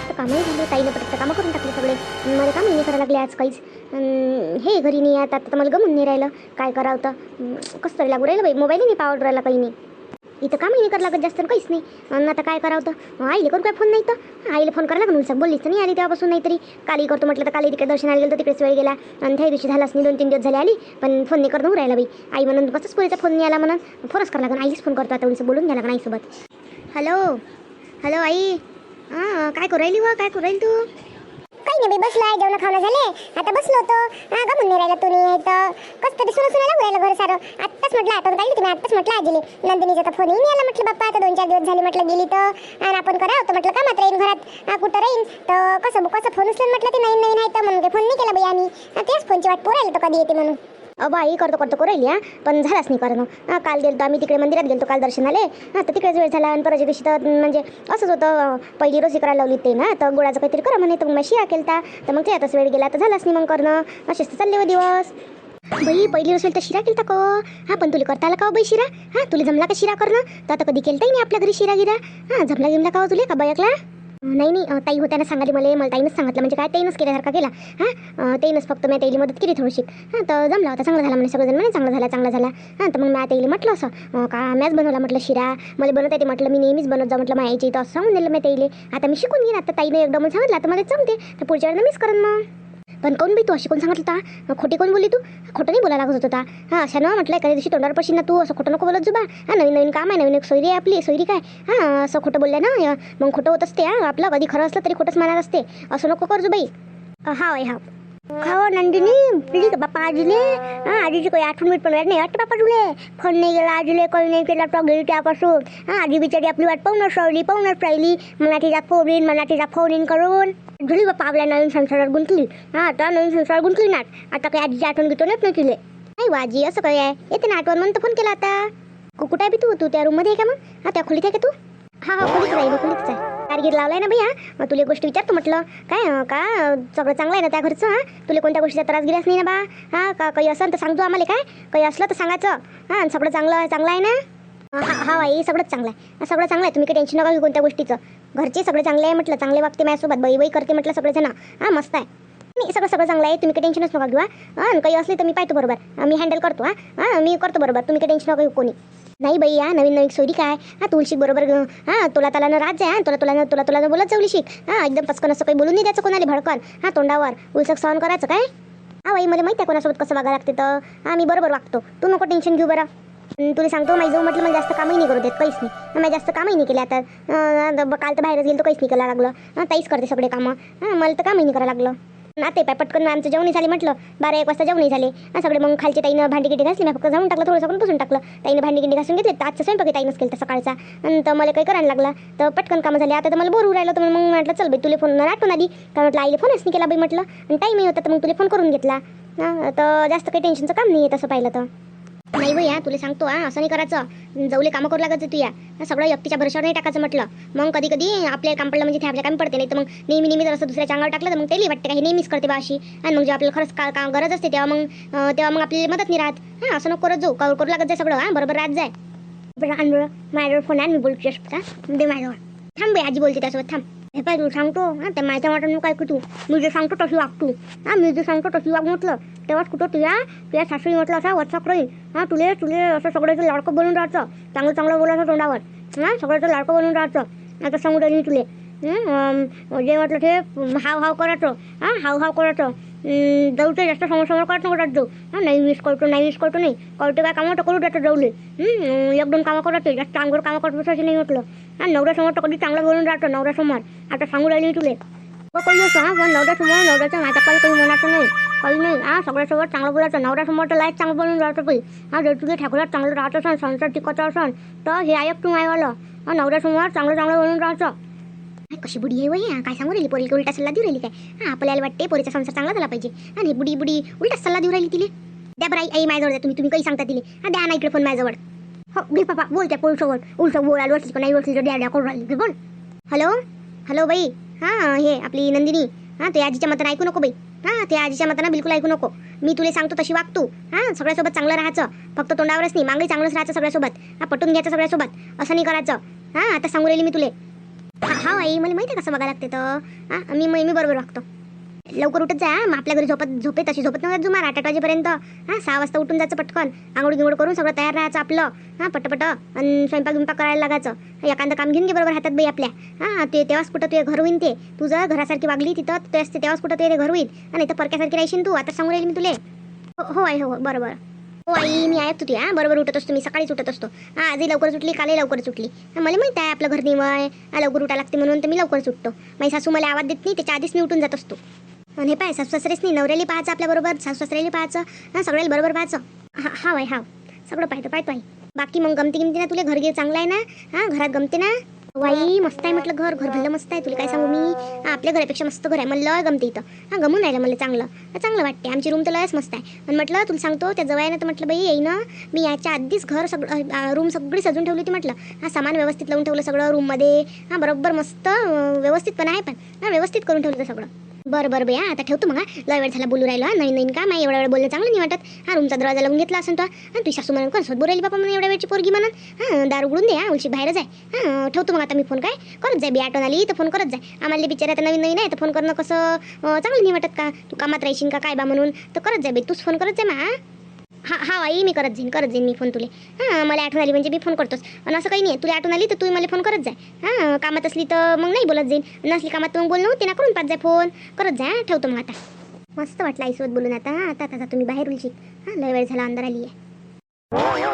मस्त कामही झालं, ताईनं पटकन कामं करून टाकले सगळे. मला काम नाही करायला लागले आज काहीच. हे घरी नाही आता तर मला गमून नाही राहिलं काय करावं तर. कसं तरी लागू राहिलं बाई, मोबाईल नाही पावड राहिला काही नाही. इथं कामही नाही करावं लागत जास्त काहीच नाही. आणि आता काय करावं तर आईले करून काय फोन नाही तर आईला फोन करायला लागून सग बोललीच तर नाही आली तेव्हापासून. नाहीतरी काली करतो म्हटलं तर काली तिकडे दर्शनाला गेलो तर तिकडेच वेळ गेला. आणि त्या दिवशी झालाच नाही, 2-3 दिवस झाले आली पण फोन नाही करून राहिला बाई. आई म्हणून कसंच पुरीचा फोन नाही आला म्हणून फोनच करायला लागून. आईच फोन करतो आता उलचं बोलून घ्या लागून आईसोबत. हॅलो हॅलो आई, काय करू राहिली व काय करू राहिली तू? काही नाही बसलो आहे, जेवण खाणं झाले आता बसलो होतो. गमून नाही राहिला तुम्ही तर कसं तरी सुरू लागू राहिलं घर सारं. आत्ताच म्हटलं आठवण काढली तुम्ही, आत्ताच म्हटलं आजीले नंदिनीचा तर फोनही नाही आला. म्हटलं बाप्पा आता 2-4 दिवस झाले म्हटलं गेली तर आणि आपण करा होतं म्हटलं कामात राहीन घरात कुठं राहीन तर कसं फोन उचलून म्हटलं ते नवीन नवीन आहे तर म्हणून ते फोन नाही केला बाई आम्ही. तेच फोनची वाट पोरायला तर कधी येते म्हणून. आई करतो करू राहिली पण झालाच नाही करणं. काल गेलो आम्ही तिकडे मंदिरात गेलो काल दर्शनाले. तर तिकडेच वेळ झाला आणि परत दिवशी तर म्हणजे असंच होतं, पहिली रोजी करायला लावली ते ना तर गुळाचं काहीतरी करा म्हणे तर मग शिरा केलता तर मग ते आताच वेळ गेला तर झालाच नाही मग करणं. असेच तर चालले हो दिवस. बाई पहिली रोज तर शिरा केलता का? पण तुला करता आला का बाई शिरा? तुला जमला का शिरा करणं? तर आता कधी केलताही नाही आपल्या घरी शिरा गिरा. जमला गिमला का तुला का बायकला? नाही ताई होत्या ना सांगाली मला ताईनंच सांगितलं म्हणजे काय ताईनंच केल्यासारखा केला. ताईनंच फक्त मी ताईली मदत केली थोडीशी. तर जमला होता, चांगला झाला म्हणे सगळेजण म्हणे चांगला झाला. तर मग मी ताईला म्हटलं असं का मॅच बनवला म्हटलं शिरा मला बनवता येते म्हटलं, मी नेहमीच बनवत जा म्हटलं मायाची इथं असं सांगून दिलं मी ताईले. आता मी शिकून घेईन आता ताईने एकदम सांगितलं आता मला जमते तर पुढच्या वेळेला मीच करेन मग. पण कोण बाई तू अशी कोण सांगितलं होता? खोटी कोण बोलली तू? खोटं नाही बोलायला लागत होता. अशा ना म्हटलं एखाद्या दिवशी तोंडावर पडशील ना तू, असं खोटं नको बोलत जुबा. नवीन काम आहे, नवीन एक सोयरी आहे आपली सोयरी काय असं खोटं बोलल्या ना मग खोटं होत असते. आपलं कधी खरं असलं तरी खोटंच मानत असते, असं नको कर जुबाई. हा खाओ नंदिनी प्लीज बाप्पा आजीले. आजीची काही आठवण मीठ पण नाही वाटतं बाप्पा तुले. फोन नाही गेला आजीले, कॉल नाही केला तो गेली त्यापासून. आजी बिचारी आपली वाट पाहूनच राहिली. मना तिचा फोन इन करून जुली बाप्पा आपल्या नवीन संसारात गुंतली. आता नवीन संसार गुंतली ना आता काही आजीची आठवण घेतो नाही तिले. नाही आजी असं काय आहे येते ना आठवण म्हणून फोन केला आता. कुठे आहे बी तू त्या रूममध्ये आहे का मग? त्या खोलीत आहे का तू? खोलीत राहील खोलीतच आहे. टार्गेट लावलाय ना भैया. मग तुला गोष्ट विचारतो म्हटलं काय का सगळं चांगलं आहे ना त्या घरचं? तुला कोणत्या गोष्टीचा त्रास गिरास नाही ना बा? का काही असं तर सांगतो आम्हाला, काय काही असलं तर सांगायचं. सगळं चांगलं आहे ना? आई सगळंच चांगलं आहे. तुम्ही काही टेन्शन नका घेऊ कोणत्या गोष्टीचं. घरचे सगळे चांगले आहे म्हटलं, चांगले वागते माझ्यासोबत, बाई करते म्हटलं सगळेजण. मस्त आहे. नाही सगळं चांगलं आहे, तुम्ही काही टेन्शनच नका घेऊ. काही असले तर मी पाहतो बरोबर, मी हँडल करतो. मी करतो बरोबर, तुम्ही काही टेन्शन नका घेऊ कोणी. नाही बाई नवीन सोयरी काय तुला शिक बरोबर. तुला त्याला राज आहे. तुला बोलत जाऊ शिक. एकदम पचकन असं काही बोलून नाही द्यायचं कोणाला भडकन. तोंडावर उलसक सहन करायचं काय? बाई मला माहिती आहे कोणासोबत कसं वागायला लागते तर मी बरोबर वागतो. तू नको टेन्शन घेऊ बरं. तुला सांगतो माझी जाऊ म्हटलं मला जास्त कामही नाही करू देत, काहीच नाही. मी जास्त कामही नाही केले आता. काल तर बाहेरच गेलो तर काहीच नाही करायला लागलं. ताईच करते सगळे कामं. मला तर कामही नाही करायला लागलं. ते पाय पटकन आमचं जेवण झाले म्हटलं 12-1 वाजता जेवण झाले सगळे. मग खालचे ताईनं भांडी गिंडी घासली, मी फक्त जाऊन टाकलं थोडंसं पण पुसून टाकलं. ताईनं भांडी गिंडी घासून घेतले. तर आजचं स्वयंपाक ताईनंच केलं सकाळचा. तर मला काही करायला लागला तर पटकन कामं झाले. आता तर मला बोर होऊ राहिलं तर मग म्हटलं चल बाई तुला फोन आठवण आली तर म्हटलं आईला फोनच नाही केला बाई म्हटलं. आणि टाईमही होता तर मग तुला फोन करून घेतला. तर जास्त काही टेन्शनचं काम नाही आहे तसं पाहिलं तर. नाही बाई तुला सांगतो असं नाही करायचं. जाऊले कामं करू लागायचं तू सगळं एकटीच्या भरोशावर नाही टाकायचं म्हटलं. मग कधी आपल्या काम पडलं म्हणजे ते आपल्या काम पडते. नाही तर मग नेहमी जर असं दुसऱ्याच्या अंगावर टाकलं तर मग त्याला वाटतं काही नेहमीच करते बा अशी. आणि मग जेव्हा आपल्याला खरंच काम गरज असते तेव्हा मग आपल्याला मदत नाही राहत. असं नको करत जाऊ, करू लागत जाय सगळं. बरोबर राहत जाय. माझ्यावर फोन आहे, मी बोलतो दे माझ्यावर. थांब बाई आजी बोलते त्यासोबत थांब. हे पाय तू सांगतो त्या माझ्या वाटून काय तू मी जे सांगतो तशी वाग तू. मी जे सांगतो तशी वाग म्हटलं तेव्हाच कुठं तुझ्या सासूही म्हटलं असा वचक राहील. तुले असं सगळ्याचं लाडकं बनून राहायचं, चांगलं बोलायचं तोंडावर. सगळ्याचं लाडकं बनून राहायचं. आता सांगू राहिली तुले जे म्हटलं ते हाव करायचं. हाव करायचं. जाऊचं जास्त समोर करायचं नको जाऊ. नाही मिस करतो नाही कळते काय कामं तर करू द्यायचं जाऊले. 1-2 कामं करायचे, जास्त अंगवर कामं करत बसायचं नाही म्हटलं. नवऱ्यासमोर तर कधी चांगलं बोलून राहतं नवऱ्यासमोर. आता सांगू राहिली तुले काही असं पण नवऱ्याच्या माझ्या काही म्हणायचं नाही काही नाही. सगळ्यासोबत चांगलं बोलायचं. नवऱ्यासमोर तर लाईफ चांगलं बोलून राहतं काही. जर तुझे ठाकरात चांगलं राहत असन, संसार टिकत असन तर हे ऐक तू मायवालं. नवऱ्यासमोर चांगलं बोलून राहायचं. कशी बुडी आहे वय काय सांगू राहिली? पोरीला उलटा सल्ला देऊ राहिली काय? आपल्याला वाटते पोरीचा संसार चांगला झाला पाहिजे आणि बुडी उलटा सल्ला देऊ राहिली तिले. द्या बरं आई माझ्याजवळ द्या. तुम्ही काही सांगता तिले. द्या ना इकडे फोन माझ्याजवळ. हो घे पापा बोल त्या पोरीसोबत. उलटं बोलायला बसली का नाही बसली तर द्या करून राहिली बोल. हॅलो बाई. हे आपली नंदिनी. ते आजीच्या मतानं ऐकू नको बाई. ते आजीच्या मतानं बिलकुल ऐकू नको. मी तुला सांगतो तशी वाग तू. सगळ्यासोबत चांगलं राहायचं. फक्त तोंडावरच नाही मागही चांगलंच राहायचं सगळ्यासोबत. पटून घ्यायचं सगळ्यासोबत. असं नाही करायचं. आता सांगू राहिली मी तुले. हा आई मला माहिती आहे कसं बघायला लागते तर हां मी बरोबर वागतो. लवकर उठत जा मग आपल्या घरी झोपेत अशी झोपत नव्हतं जुमार 8 वाजेपर्यंत. हां 6 वाजता उठून जायचं पटकन, आंघोळ गिंगोळ करून सगळं तयार राहायचं आपलं. हां पटपट आणि स्वयंपाक करायला लागायचं. एखादं काम घेऊन घे बरोबर हातात बाई आपल्या. हां ते तेव्हाच कुठं तुझे घर होईन ते. तुझं घरासारखी वागली तिथं ते असते तेव्हाच कुठं तुझे घर होईल. आणि इथं परक्यासारखी राहशील तू. आता सांगून राहील मी तुले. हो आई हो बरोबर. हो आई मी ऐकतो तुझी. हां बरोबर उठत असतो मी, सकाळीच उठत असतो. हां आजही लवकर उठली, कालही लवकर उठली. मला माहिती आहे आपलं घर निवय लवकर उठायला लागते म्हणून तर मी लवकरच उठतो. माझी सासू मला आवाज देत नाही त्याच्या आधीच मी उठून जात असतो. आणि हे पाय सासू सासरेच नाही नवऱ्याला पाहायचं आपल्याबरोबर, सासू सासऱ्याला पाहायचं. हां सगळ्याला बरोबर पाहायचं. हा आई हा सगळं पाहतो आई. बाकी मग गमती ना तुला घर गे चांगलं आहे ना. हां घरात गमते ना. वाई मस्त आहे म्हटलं घर भरलं मस्त आहे. तुला काय सांगू मी, आपल्या घरापेक्षा मस्त घर आहे. मला लय गमते इथं. हां गमून राहिलं मला चांगलं वाटते. आमची रूम तर लयच मस्त आहे. आणि म्हटलं तुला सांगतो त्या जवळ आहे ना तर म्हटलं बाई येई ना मी याच्या आधीच घर सगळं रूम सगळी सजून ठेवली होती म्हटलं. हां सामान व्यवस्थित लावून ठेवलं सगळं रूममध्ये. हां बरोबर मस्त व्यवस्थित पण आहे पण हां व्यवस्थित करून ठेवलं सगळं. बरं बाई आता ठेवतो मग. लय वेळ झाला बोलू राहिला नवीन का नाही एवढा वेळ बोलणं चांगलं नाही वाटत. हां रूमचा दरवाजा लावून घेतला असेल तो. हां तुझी सासू म्हणून कोण सोबत बोलायली बापा म्हणून एवढ्या वेळची पोरगी म्हणून. दार उघडून दे. हां उलशी बाहेरच आहे. हां ठेवतो मग आता मी फोन. काय करत जाय बी आठवण आली तर फोन करत जाय. आम्हाला बिचारा आता नवीन आहे तर फोन करणं कसं चांगलं नाही वाटत का. तू कामात राहशील का काय बा म्हणून तर करत जाय बाई तूच फोन करत जाय मा. हा आई मी करत जाईन मी फोन तुले. हां मला आठवण आली म्हणजे मी फोन करतोच. आणि असं काही नाही तुला आठवण आली तर तू मला फोन करत जाय. हां कामात असली तर मग नाही बोलत जाईन, नसली कामात तर मग बोलणं होते ना करून पाच जाय फोन करत जाय. ठेवतो मग आता. मस्त वाटलं आईसोबत बोलून आता. आता तुम्ही बाहेर उलशी. हां लय वेळ झाला अंदर आली आहे.